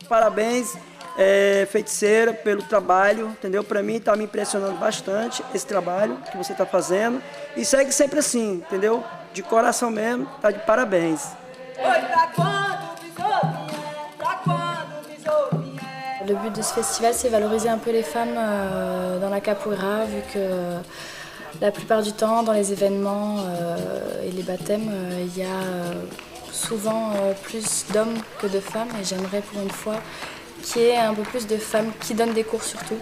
Parabéns, feiticeira, pelo trabalho, entendeu? Para mim está me impressionando bastante esse trabalho que você está fazendo. E segue sempre assim, entendeu? De coração mesmo, tá de parabéns. Le but de ce festival, c'est valoriser un peu les femmes dans la capoeira, vu que la plupart du temps, dans les événements et les baptêmes, il y a souvent plus d'hommes que de femmes. Et j'aimerais pour une fois qu'il y ait un peu plus de femmes qui donnent des cours surtout,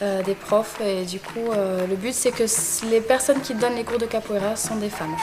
des profs. Et du coup, le but, c'est que les personnes qui donnent les cours de capoeira sont des femmes.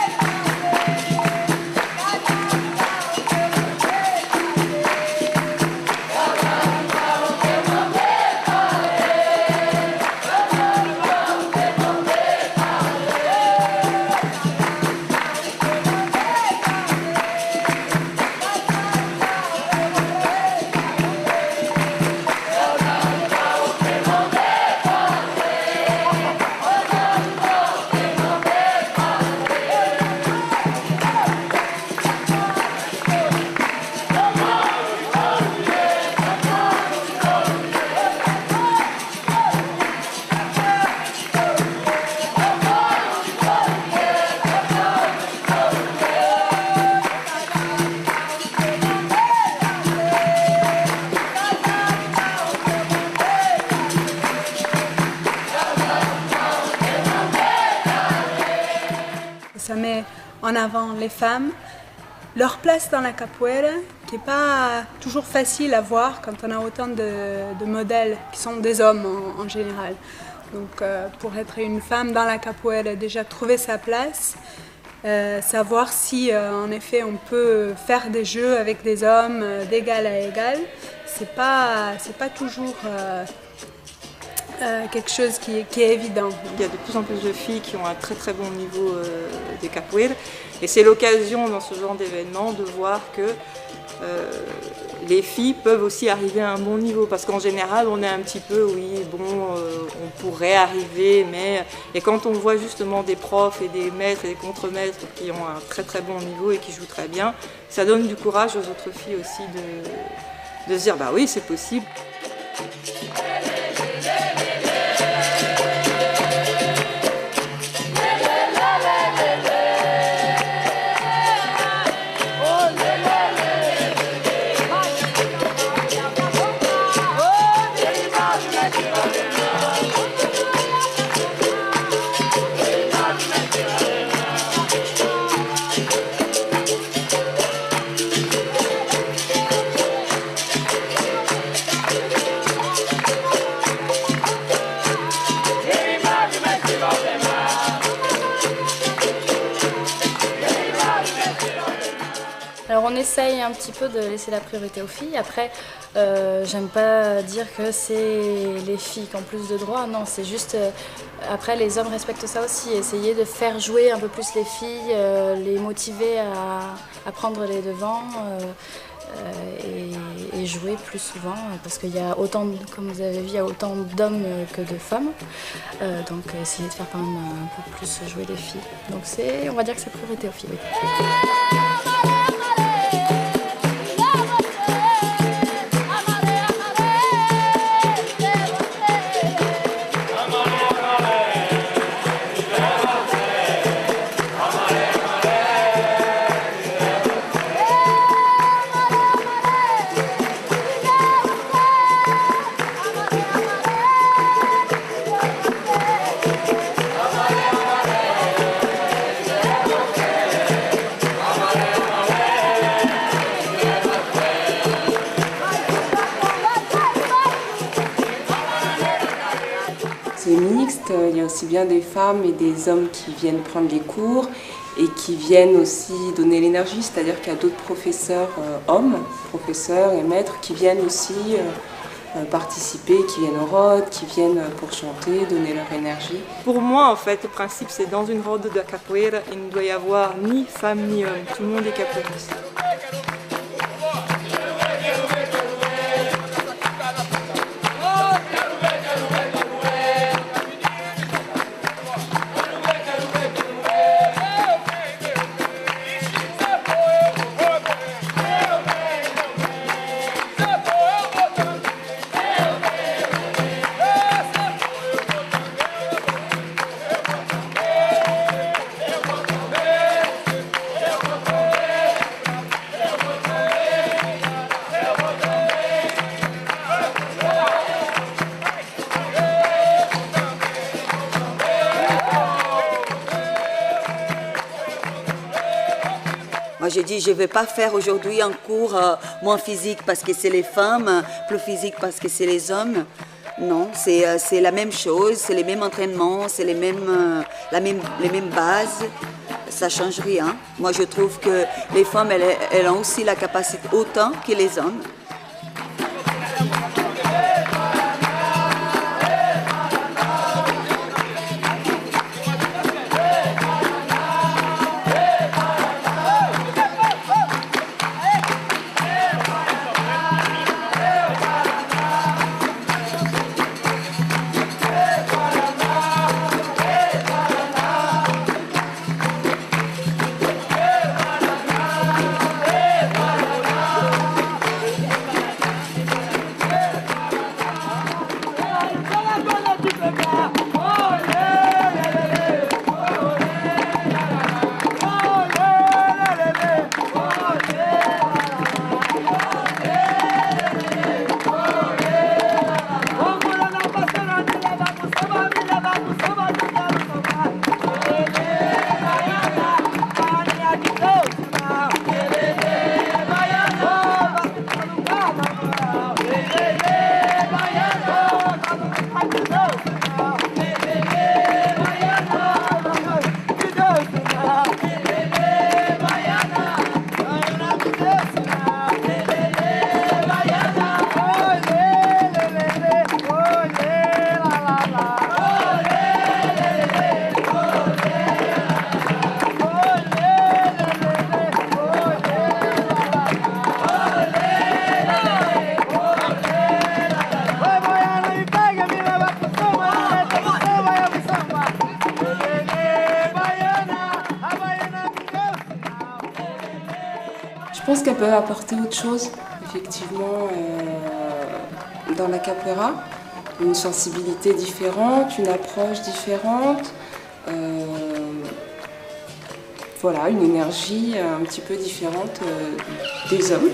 Ça met en avant les femmes, leur place dans la capoeira, qui n'est pas toujours facile à voir quand on a autant de modèles qui sont des hommes en général. Donc pour être une femme dans la capoeira, déjà trouver sa place, savoir si en effet on peut faire des jeux avec des hommes d'égal à égal, c'est pas toujours quelque chose qui est évident. Il y a de plus en plus de filles qui ont un très très bon niveau de capoeira et c'est l'occasion dans ce genre d'événement de voir que les filles peuvent aussi arriver à un bon niveau parce qu'en général on est un petit peu on pourrait arriver mais et quand on voit justement des profs et des maîtres et des contremaîtres qui ont un très très bon niveau et qui jouent très bien, ça donne du courage aux autres filles aussi de se dire bah oui c'est possible. Alors on essaye un petit peu de laisser la priorité aux filles. Après, j'aime pas dire que c'est les filles qui ont plus de droits. Non, c'est juste... après, les hommes respectent ça aussi. Essayer de faire jouer un peu plus les filles, les motiver à prendre les devants et jouer plus souvent. Parce qu'il y a autant, comme vous avez vu, il y a autant d'hommes que de femmes. Donc essayer de faire quand même un peu plus jouer les filles. Donc on va dire que c'est priorité aux filles. Oui. C'est mixte, il y a aussi bien des femmes et des hommes qui viennent prendre les cours et qui viennent aussi donner l'énergie, c'est-à-dire qu'il y a d'autres professeurs hommes, professeurs et maîtres qui viennent aussi participer, qui viennent au rod, qui viennent pour chanter, donner leur énergie. Pour moi en fait le principe c'est dans une rode de capoeira il ne doit y avoir ni femme ni homme, tout le monde est capoeiriste. j'ai dit, je ne vais pas faire aujourd'hui un cours moins physique parce que c'est les femmes, plus physique parce que c'est les hommes. Non, c'est la même chose, c'est les mêmes entraînements, c'est les mêmes bases. Ça ne change rien. Moi, je trouve que les femmes, elles ont aussi la capacité autant que les hommes. Je pense qu'elle peut apporter autre chose, effectivement, dans la capoeira. Une sensibilité différente, une approche différente, voilà, une énergie un petit peu différente des hommes.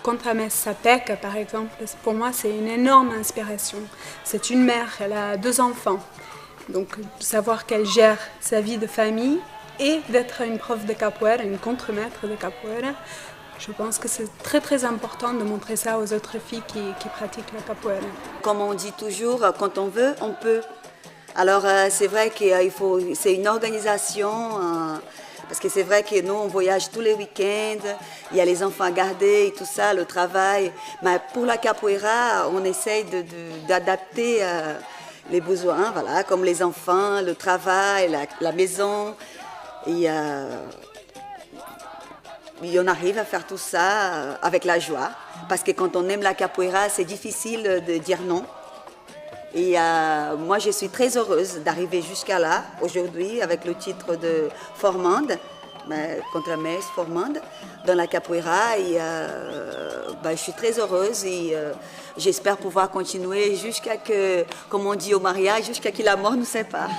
Contramès Sapek, par exemple, pour moi, c'est une énorme inspiration. C'est une mère, elle a 2 enfants. Donc, savoir qu'elle gère sa vie de famille et d'être une prof de capoeira, une contremaître de capoeira, je pense que c'est très très important de montrer ça aux autres filles qui pratiquent la capoeira. Comme on dit toujours, quand on veut, on peut. Alors, c'est vrai qu'il faut, c'est une organisation. Parce que c'est vrai que nous, on voyage tous les week-ends, il y a les enfants à garder et tout ça, le travail. Mais pour la capoeira, on essaye d'adapter les besoins, voilà, comme les enfants, le travail, la maison. Et on arrive à faire tout ça avec la joie. Parce que quand on aime la capoeira, c'est difficile de dire non. Et moi, je suis très heureuse d'arriver jusqu'à là, aujourd'hui, avec le titre de formande, Contramès formande, dans la capoeira. Et je suis très heureuse et j'espère pouvoir continuer jusqu'à que, comme on dit au mariage, jusqu'à que la mort nous sépare.